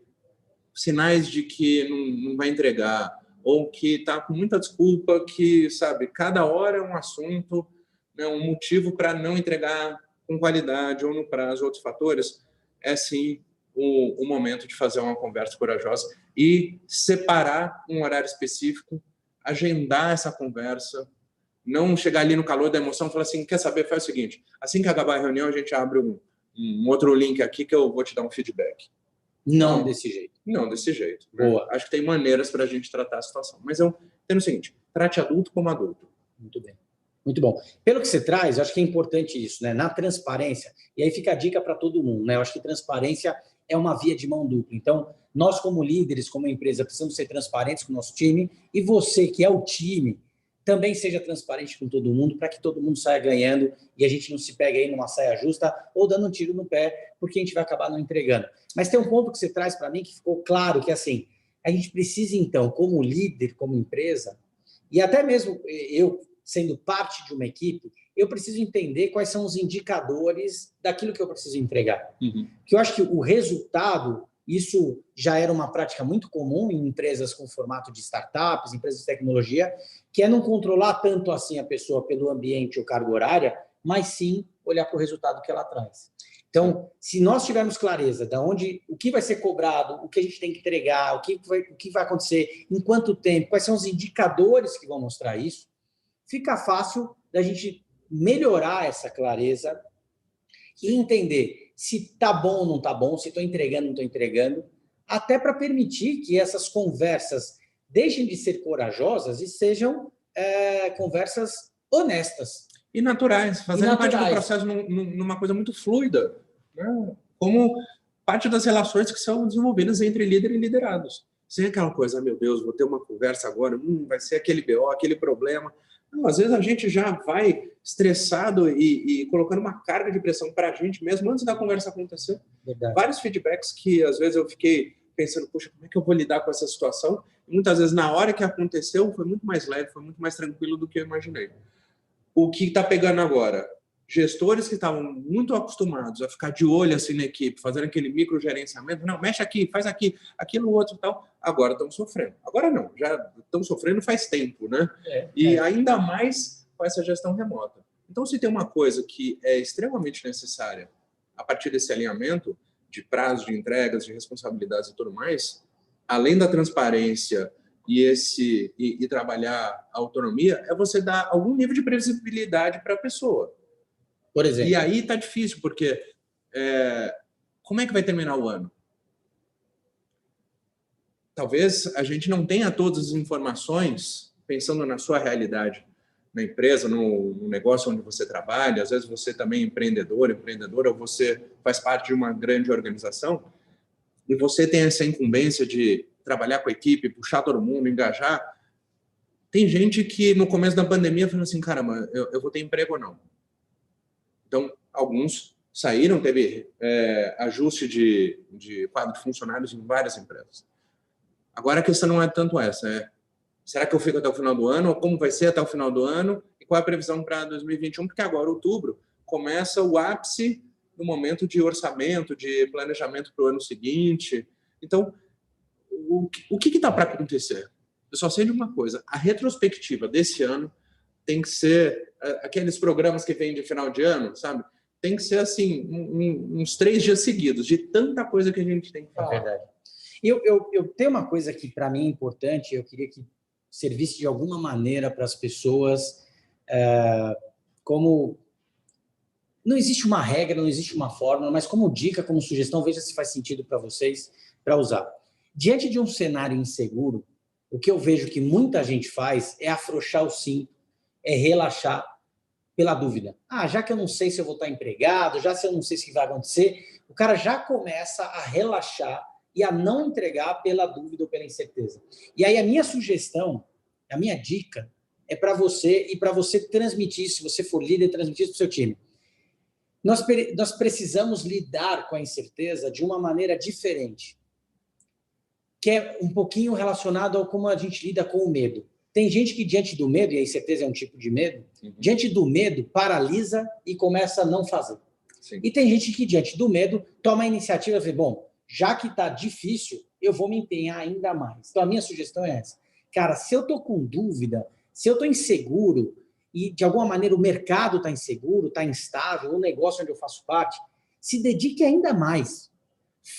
Speaker 2: sinais de que não vai entregar, ou que está com muita desculpa, que, sabe, cada hora é um assunto, né, um motivo para não entregar com qualidade ou no prazo, outros fatores, é sim o momento de fazer uma conversa corajosa e separar um horário específico, agendar essa conversa, não chegar ali no calor da emoção e falar assim, quer saber, faz o seguinte, assim que acabar a reunião, a gente abre um outro link aqui que eu vou te dar um feedback.
Speaker 1: Não desse jeito.
Speaker 2: Não, desse jeito. Né?
Speaker 1: Boa.
Speaker 2: Acho que tem maneiras para a gente tratar a situação. Mas eu entendo o seguinte, trate adulto como adulto.
Speaker 1: Muito bem. Muito bom. Pelo que você traz, eu acho que é importante isso, né? Na transparência, e aí fica a dica para todo mundo, né? Eu acho que transparência é uma via de mão dupla. Então, nós como líderes, como empresa, precisamos ser transparentes com o nosso time, e você, que é o time, também seja transparente com todo mundo, para que todo mundo saia ganhando e a gente não se pegue aí numa saia justa ou dando um tiro no pé, porque a gente vai acabar não entregando. Mas tem um ponto que você traz para mim que ficou claro, que assim, a gente precisa então, como líder, como empresa, e até mesmo eu, sendo parte de uma equipe, eu preciso entender quais são os indicadores daquilo que eu preciso entregar. Porque eu acho que o resultado, isso já era uma prática muito comum em empresas com formato de startups, empresas de tecnologia, que é não controlar tanto assim a pessoa pelo ambiente ou carga horária, mas sim olhar para o resultado que ela traz. Então, se nós tivermos clareza de onde, o que vai ser cobrado, o que a gente tem que entregar, o que vai acontecer, em quanto tempo, quais são os indicadores que vão mostrar isso, fica fácil da gente melhorar essa clareza e entender se está bom ou não está bom, se estou entregando ou não estou entregando, até para permitir que essas conversas deixem de ser corajosas e sejam conversas honestas.
Speaker 2: E naturais, fazendo parte do processo numa coisa muito fluida, né? Como parte das relações que são desenvolvidas entre líder e liderados. Sem aquela coisa, meu Deus, vou ter uma conversa agora, vai ser aquele BO, aquele problema. Não, às vezes a gente já vai estressado e colocando uma carga de pressão para a gente mesmo antes da conversa acontecer.
Speaker 1: Verdade.
Speaker 2: Vários feedbacks que às vezes eu fiquei pensando, poxa, como é que eu vou lidar com essa situação? E muitas vezes na hora que aconteceu foi muito mais leve, foi muito mais tranquilo do que eu imaginei. O que está pegando agora? Gestores que estavam muito acostumados a ficar de olho assim na equipe, fazendo aquele microgerenciamento, não, mexe aqui, faz aqui, aquilo, outro e tal, agora estão sofrendo. Agora não, já estão sofrendo faz tempo, né? Ainda mais com essa gestão remota. Então, se tem uma coisa que é extremamente necessária a partir desse alinhamento de prazo, de entregas, de responsabilidades e tudo mais, além da transparência e trabalhar a autonomia, é você dar algum nível de previsibilidade para a pessoa.
Speaker 1: Por exemplo.
Speaker 2: E aí está difícil, porque como é que vai terminar o ano? Talvez a gente não tenha todas as informações pensando na sua realidade, na empresa, no negócio onde você trabalha. Às vezes você também é empreendedora, ou você faz parte de uma grande organização e você tem essa incumbência de trabalhar com a equipe, puxar todo mundo, engajar. Tem gente que no começo da pandemia falou assim, caramba, eu vou ter emprego ou não? Então, alguns saíram, teve ajuste de quadro de funcionários em várias empresas. Agora a questão não é tanto essa, será que eu fico até o final do ano? Ou como vai ser até o final do ano? E qual é a previsão para 2021? Porque agora, outubro, começa o ápice no momento de orçamento, de planejamento para o ano seguinte. Então, o que está para acontecer? Eu só sei de uma coisa, a retrospectiva desse ano tem que ser aqueles programas que vêm de final de ano, sabe? Tem que ser assim, uns 3 dias seguidos, de tanta coisa que a gente tem que falar.
Speaker 1: É verdade. Eu tenho uma coisa que para mim é importante, eu queria que servisse de alguma maneira para as pessoas, como... Não existe uma regra, não existe uma fórmula, mas como dica, como sugestão, veja se faz sentido para vocês para usar. Diante de um cenário inseguro, o que eu vejo que muita gente faz é afrouxar o cinto, é relaxar pela dúvida. Já que eu não sei se eu vou estar empregado, já se eu não sei o que vai acontecer, o cara já começa a relaxar e a não entregar pela dúvida ou pela incerteza. E aí a minha sugestão, a minha dica é para você, e para você transmitir, se você for líder, transmitir isso para o seu time. Nós precisamos lidar com a incerteza de uma maneira diferente, que é um pouquinho relacionado ao como a gente lida com o medo. Tem gente que diante do medo, e a incerteza é um tipo de medo, diante do medo paralisa e começa a não fazer.
Speaker 2: Sim.
Speaker 1: E tem gente que diante do medo toma a iniciativa e fala, bom, já que está difícil, eu vou me empenhar ainda mais. Então a minha sugestão é essa. Cara, se eu estou com dúvida, se eu estou inseguro, e de alguma maneira o mercado está inseguro, está instável, o negócio onde eu faço parte, se dedique ainda mais.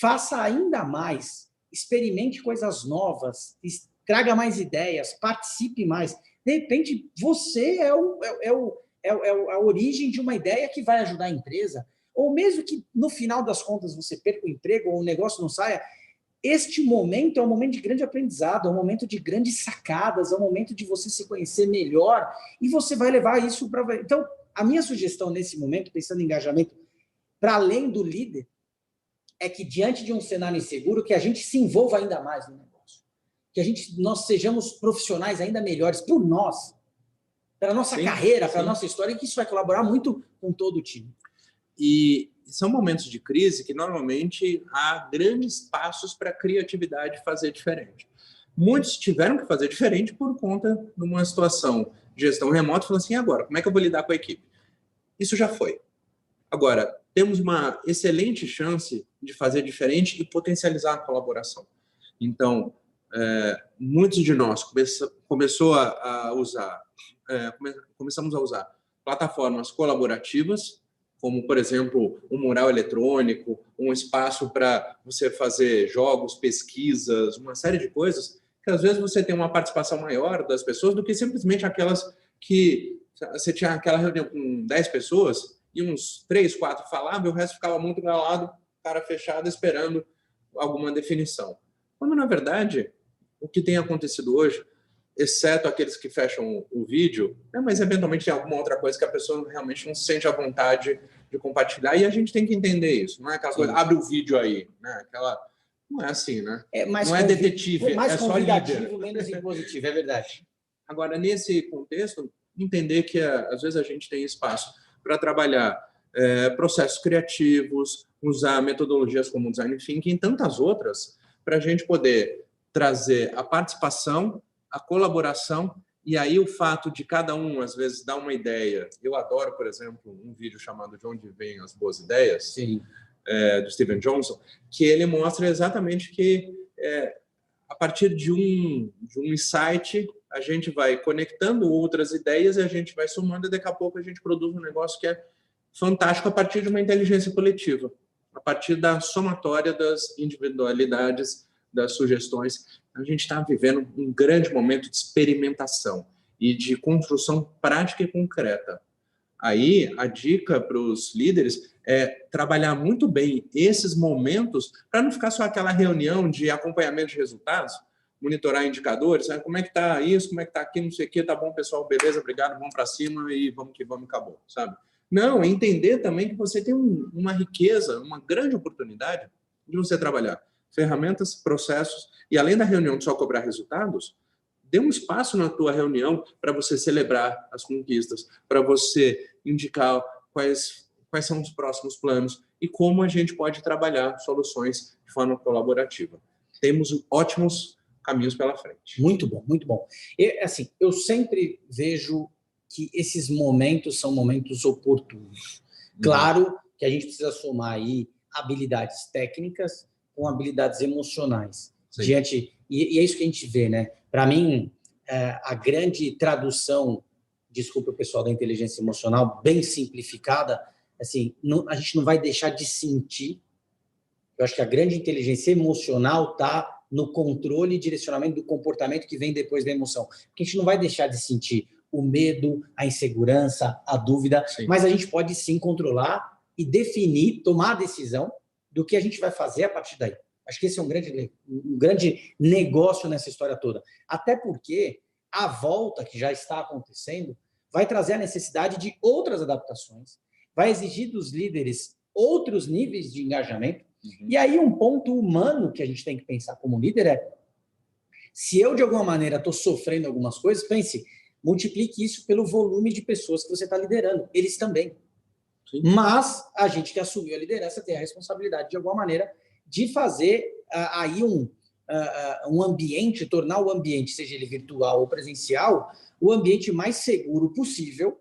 Speaker 1: Faça ainda mais. Experimente coisas novas, traga mais ideias, participe mais. De repente, você é a origem de uma ideia que vai ajudar a empresa. Ou mesmo que, no final das contas, você perca o emprego ou o negócio não saia, este momento é um momento de grande aprendizado, é um momento de grandes sacadas, é um momento de você se conhecer melhor e você vai levar isso para... Então, a minha sugestão nesse momento, pensando em engajamento, para além do líder, é que diante de um cenário inseguro, que a gente se envolva ainda mais no negócio. Que nós sejamos profissionais ainda melhores por nós, para a nossa carreira, para a nossa história, e que isso vai colaborar muito com todo o time.
Speaker 2: E são momentos de crise que normalmente há grandes passos para a criatividade fazer diferente. Muitos tiveram que fazer diferente por conta de uma situação de gestão remota, falando assim, agora, como é que eu vou lidar com a equipe? Isso já foi. Agora, temos uma excelente chance de fazer diferente e potencializar a colaboração. Então, muitos de nós começamos a usar plataformas colaborativas, como, por exemplo, um mural eletrônico, um espaço para você fazer jogos, pesquisas, uma série de coisas, que às vezes você tem uma participação maior das pessoas do que simplesmente aquelas que você tinha aquela reunião com 10 pessoas e uns 3, 4 falavam e o resto ficava muito calado, cara fechada, esperando alguma definição. Quando, na verdade, o que tem acontecido hoje, exceto aqueles que fecham o vídeo, mas eventualmente tem alguma outra coisa que a pessoa realmente não se sente à vontade de compartilhar, e a gente tem que entender isso. Não é aquela coisa, abre o vídeo aí, né? Não é assim, né? Não é detetive,
Speaker 1: mais
Speaker 2: é só líder.
Speaker 1: Menos impositivo, é verdade.
Speaker 2: Agora, nesse contexto, entender que às vezes a gente tem espaço para trabalhar processos criativos, usar metodologias como Design Thinking e tantas outras, para a gente poder trazer a participação, a colaboração, e aí o fato de cada um, às vezes, dar uma ideia. Eu adoro, por exemplo, um vídeo chamado De Onde Vêm as Boas Ideias, do Steven Johnson, que ele mostra exatamente que a partir de um insight, a gente vai conectando outras ideias e a gente vai somando e daqui a pouco a gente produz um negócio que é fantástico a partir de uma inteligência coletiva, a partir da somatória das individualidades, das sugestões. A gente está vivendo um grande momento de experimentação e de construção prática e concreta. Aí, a dica para os líderes é trabalhar muito bem esses momentos para não ficar só aquela reunião de acompanhamento de resultados, monitorar indicadores, sabe? Como é que está isso, como é que está aqui, não sei o quê, tá bom, pessoal, beleza, obrigado, vamos para cima e vamos que vamos, acabou, sabe? Não, entender também que você tem uma riqueza, uma grande oportunidade de você trabalhar ferramentas, processos, e além da reunião de só cobrar resultados, dê um espaço na tua reunião para você celebrar as conquistas, para você indicar quais são os próximos planos e como a gente pode trabalhar soluções de forma colaborativa. Temos ótimos caminhos pela frente.
Speaker 1: Muito bom, muito bom. Assim, eu sempre vejo que esses momentos são momentos oportunos. Claro que a gente precisa somar aí habilidades técnicas com habilidades emocionais. E é isso que a gente vê, né? Para mim, a grande tradução, desculpa o pessoal da inteligência emocional, bem simplificada, assim, a gente não vai deixar de sentir. Eu acho que a grande inteligência emocional está no controle e direcionamento do comportamento que vem depois da emoção. Porque a gente não vai deixar de sentir o medo, a insegurança, a dúvida, mas a gente pode sim controlar e definir, tomar a decisão do que a gente vai fazer a partir daí. Acho que esse é um grande negócio nessa história toda. Até porque a volta que já está acontecendo vai trazer a necessidade de outras adaptações, vai exigir dos líderes outros níveis de engajamento. E aí um ponto humano que a gente tem que pensar como líder é, se eu de alguma maneira estou sofrendo algumas coisas, pense, multiplique isso pelo volume de pessoas que você está liderando. Eles também. Mas a gente que assumiu a liderança tem a responsabilidade, de alguma maneira, de fazer aí um ambiente, tornar o ambiente, seja ele virtual ou presencial, o ambiente mais seguro possível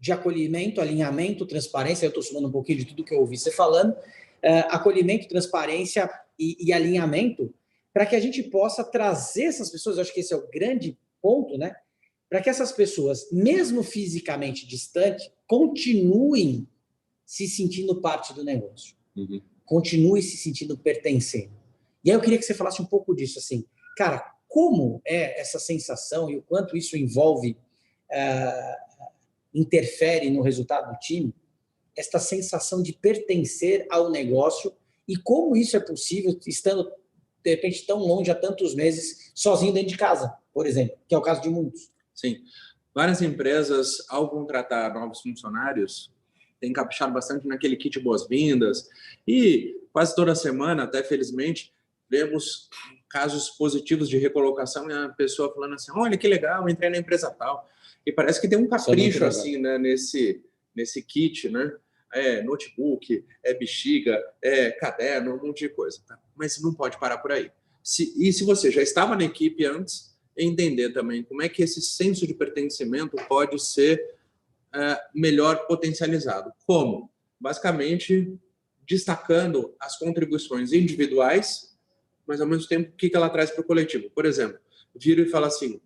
Speaker 1: de acolhimento, alinhamento, transparência. Eu estou somando um pouquinho de tudo que eu ouvi você falando. Acolhimento, transparência e alinhamento, para que a gente possa trazer essas pessoas, eu acho que esse é o grande ponto, né? Para que essas pessoas, mesmo fisicamente distantes, continuem se sentindo parte do negócio. Continue se sentindo pertencendo. E aí eu queria que você falasse um pouco disso, assim, cara, como é essa sensação e o quanto isso envolve, interfere no resultado do time, esta sensação de pertencer ao negócio e como isso é possível estando de repente, tão longe há tantos meses, sozinho dentro de casa, por exemplo, que é o caso de muitos.
Speaker 2: Sim. Várias empresas, ao contratar novos funcionários, têm caprichado bastante naquele kit boas-vindas e quase toda semana, até felizmente, vemos casos positivos de recolocação e a pessoa falando assim, olha que legal, entrei na empresa tal. E parece que tem um capricho assim, né, nesse kit, né? É notebook, é bexiga, é caderno, um monte de coisa. Tá? Mas não pode parar por aí. E se você já estava na equipe antes, entender também como é que esse senso de pertencimento pode ser melhor potencializado. Como? Basicamente, destacando as contribuições individuais, mas ao mesmo tempo, o que ela traz para o coletivo. Por exemplo, viro e falo assim,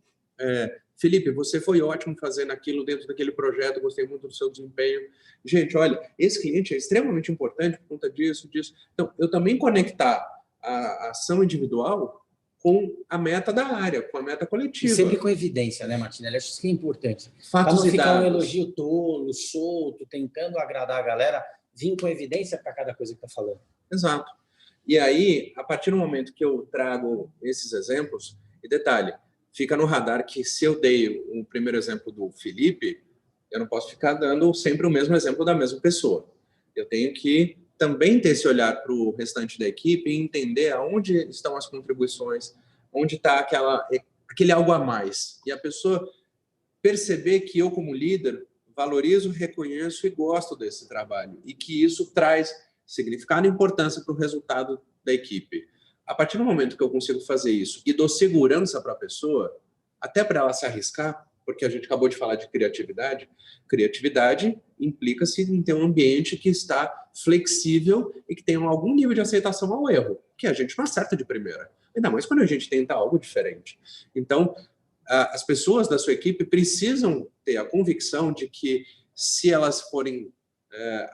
Speaker 2: Felipe, você foi ótimo fazendo aquilo dentro daquele projeto, gostei muito do seu desempenho. Gente, olha, esse cliente é extremamente importante por conta disso. Então, eu também conectar a ação individual com a meta da área, com a meta coletiva.
Speaker 1: E sempre com evidência, né, Martinelli? Acho que isso que é importante.
Speaker 2: Fatos
Speaker 1: para não ficar
Speaker 2: dados.
Speaker 1: um elogio tolo, solto, tentando agradar a galera, vir com evidência para cada coisa que está falando.
Speaker 2: Exato. E aí, a partir do momento que eu trago esses exemplos, e detalhe, fica no radar que se eu dei o primeiro exemplo do Felipe, eu não posso ficar dando sempre o mesmo exemplo da mesma pessoa. Eu tenho que também ter esse olhar para o restante da equipe e entender aonde estão as contribuições, onde está aquele algo a mais. E a pessoa perceber que eu, como líder, valorizo, reconheço e gosto desse trabalho. E que isso traz significado e importância para o resultado da equipe. A partir do momento que eu consigo fazer isso e dou segurança para a pessoa, até para ela se arriscar, porque a gente acabou de falar de criatividade, criatividade implica-se em ter um ambiente que está flexível e que tenha algum nível de aceitação ao erro, que a gente não acerta de primeira, ainda mais quando a gente tenta algo diferente. Então, as pessoas da sua equipe precisam ter a convicção de que se elas forem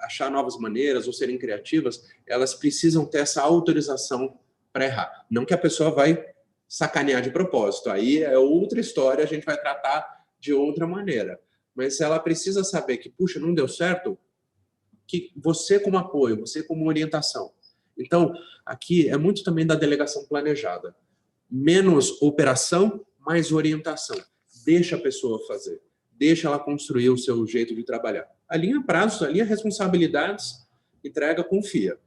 Speaker 2: achar novas maneiras ou serem criativas, elas precisam ter essa autorização para errar. Não que a pessoa vai sacanear de propósito, aí é outra história, a gente vai tratar de outra maneira. Mas ela precisa saber que, puxa, não deu certo, que você como apoio, você como orientação. Então, aqui é muito também da delegação planejada. Menos operação, mais orientação. Deixa a pessoa fazer. Deixa ela construir o seu jeito de trabalhar. Alinha prazos, alinha responsabilidades, entrega, confia.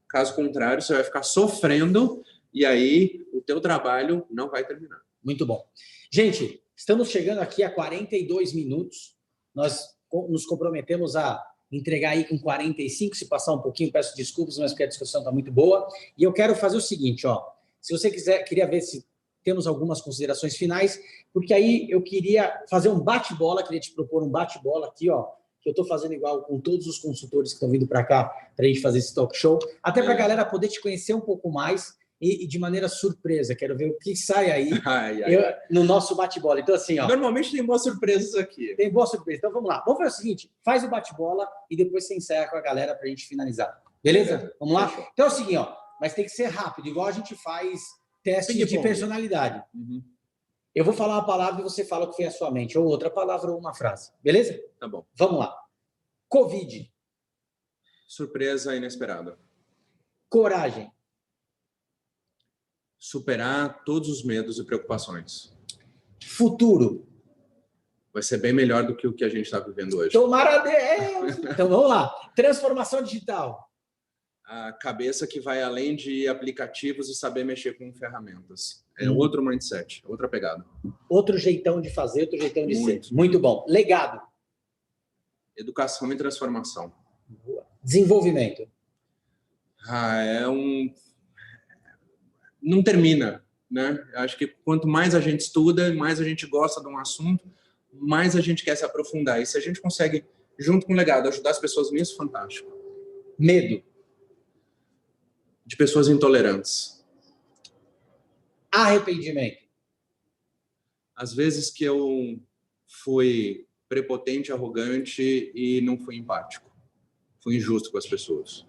Speaker 2: Caso contrário, você vai ficar sofrendo e aí o teu trabalho não vai terminar.
Speaker 1: Muito bom. Gente, estamos chegando aqui a 42 minutos. Nós nos comprometemos a entregar aí com 45. Se passar um pouquinho, peço desculpas, mas porque a discussão está muito boa. E eu quero fazer o seguinte, ó. Se você quiser, queria ver se temos algumas considerações finais, porque aí eu queria fazer um bate-bola, queria te propor um bate-bola aqui, ó, que eu estou fazendo igual com todos os consultores que estão vindo para cá para a gente fazer esse talk show, até para a galera poder te conhecer um pouco mais e de maneira surpresa. Quero ver o que sai aí no nosso bate-bola. Então, assim, ó.
Speaker 2: Normalmente tem boas surpresas aqui.
Speaker 1: Tem boa surpresa. Então, vamos lá. Vamos fazer o seguinte: faz o bate-bola e depois você encerra com a galera para a gente finalizar. Beleza? Vamos lá?
Speaker 2: Fechou.
Speaker 1: Então é o seguinte, ó. Mas tem que ser rápido, igual a gente faz teste de personalidade.
Speaker 2: Uhum.
Speaker 1: Eu vou falar uma palavra e você fala o que vem à sua mente, ou outra palavra ou uma frase. Beleza?
Speaker 2: Tá bom.
Speaker 1: Vamos lá. Covid.
Speaker 2: Surpresa inesperada.
Speaker 1: Coragem.
Speaker 2: Superar todos os medos e preocupações.
Speaker 1: Futuro.
Speaker 2: Vai ser bem melhor do que o que a gente está vivendo hoje.
Speaker 1: Tomara Deus! Então vamos lá. Transformação digital.
Speaker 2: A cabeça que vai além de aplicativos e saber mexer com ferramentas. É outro mindset, outra pegada.
Speaker 1: Outro jeitão de fazer, outro jeitão de
Speaker 2: Muito.
Speaker 1: ser. Muito bom. Legado.
Speaker 2: Educação e transformação.
Speaker 1: Desenvolvimento.
Speaker 2: Não termina, né? Acho que quanto mais a gente estuda, mais a gente gosta de um assunto, mais a gente quer se aprofundar. E se a gente consegue, junto com o legado, ajudar as pessoas nisso, fantástico.
Speaker 1: Medo.
Speaker 2: De pessoas intolerantes.
Speaker 1: Arrependimento.
Speaker 2: Às vezes que eu fui prepotente, arrogante e não fui empático. Fui injusto com as pessoas.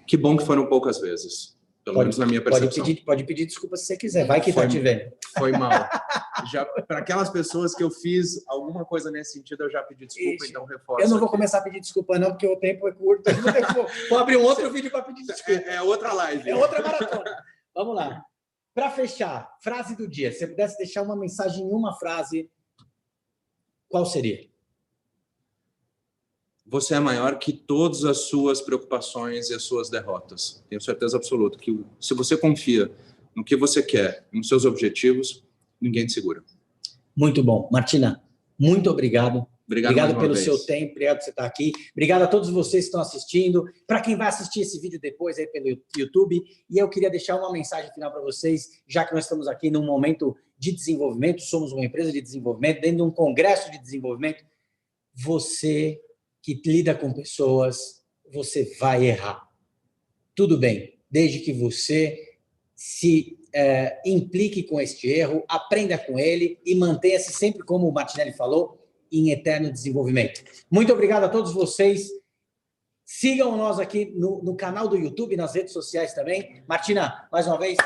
Speaker 2: Que bom que foram poucas vezes. Pelo menos na minha percepção.
Speaker 1: Pode pedir desculpa se você quiser. Vai que tá te vendo.
Speaker 2: Foi mal. Para aquelas pessoas que eu fiz alguma coisa nesse sentido, eu já pedi desculpa, então reforço.
Speaker 1: Eu não vou começar a pedir desculpa não, porque o tempo é curto. Vou abrir um outro vídeo para pedir desculpa.
Speaker 2: É outra live.
Speaker 1: É outra maratona. Vamos lá. para fechar, frase do dia. Se você pudesse deixar uma mensagem em uma frase, qual seria?
Speaker 2: Você é maior que todas as suas preocupações e as suas derrotas. Tenho certeza absoluta que se você confia no que você quer, nos seus objetivos, ninguém te segura.
Speaker 1: Muito bom. Martina, muito obrigado. Obrigado pelo
Speaker 2: vez.
Speaker 1: seu tempo, obrigado por você estar aqui. Obrigado a todos vocês que estão assistindo. Para quem vai assistir esse vídeo depois aí pelo YouTube. E eu queria deixar uma mensagem final para vocês, já que nós estamos aqui num momento de desenvolvimento, somos uma empresa de desenvolvimento, dentro de um congresso de desenvolvimento. Você que lida com pessoas, você vai errar. Tudo bem, desde que você se implique com este erro, aprenda com ele e mantenha-se sempre, como o Martinelli falou, em eterno desenvolvimento. Muito obrigado a todos vocês. Sigam nós aqui no canal do YouTube, nas redes sociais também. Martina, mais uma vez,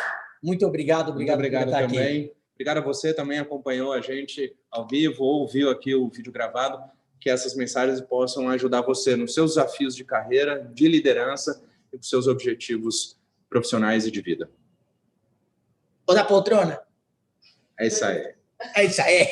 Speaker 1: muito obrigado. Obrigado por estar
Speaker 2: também.
Speaker 1: aqui.
Speaker 2: Obrigado a você também, acompanhou a gente ao vivo ou viu aqui o vídeo gravado. Que essas mensagens possam ajudar você nos seus desafios de carreira, de liderança e nos seus objetivos profissionais e de vida.
Speaker 1: Ô da poltrona.
Speaker 2: É isso aí.
Speaker 1: É isso aí.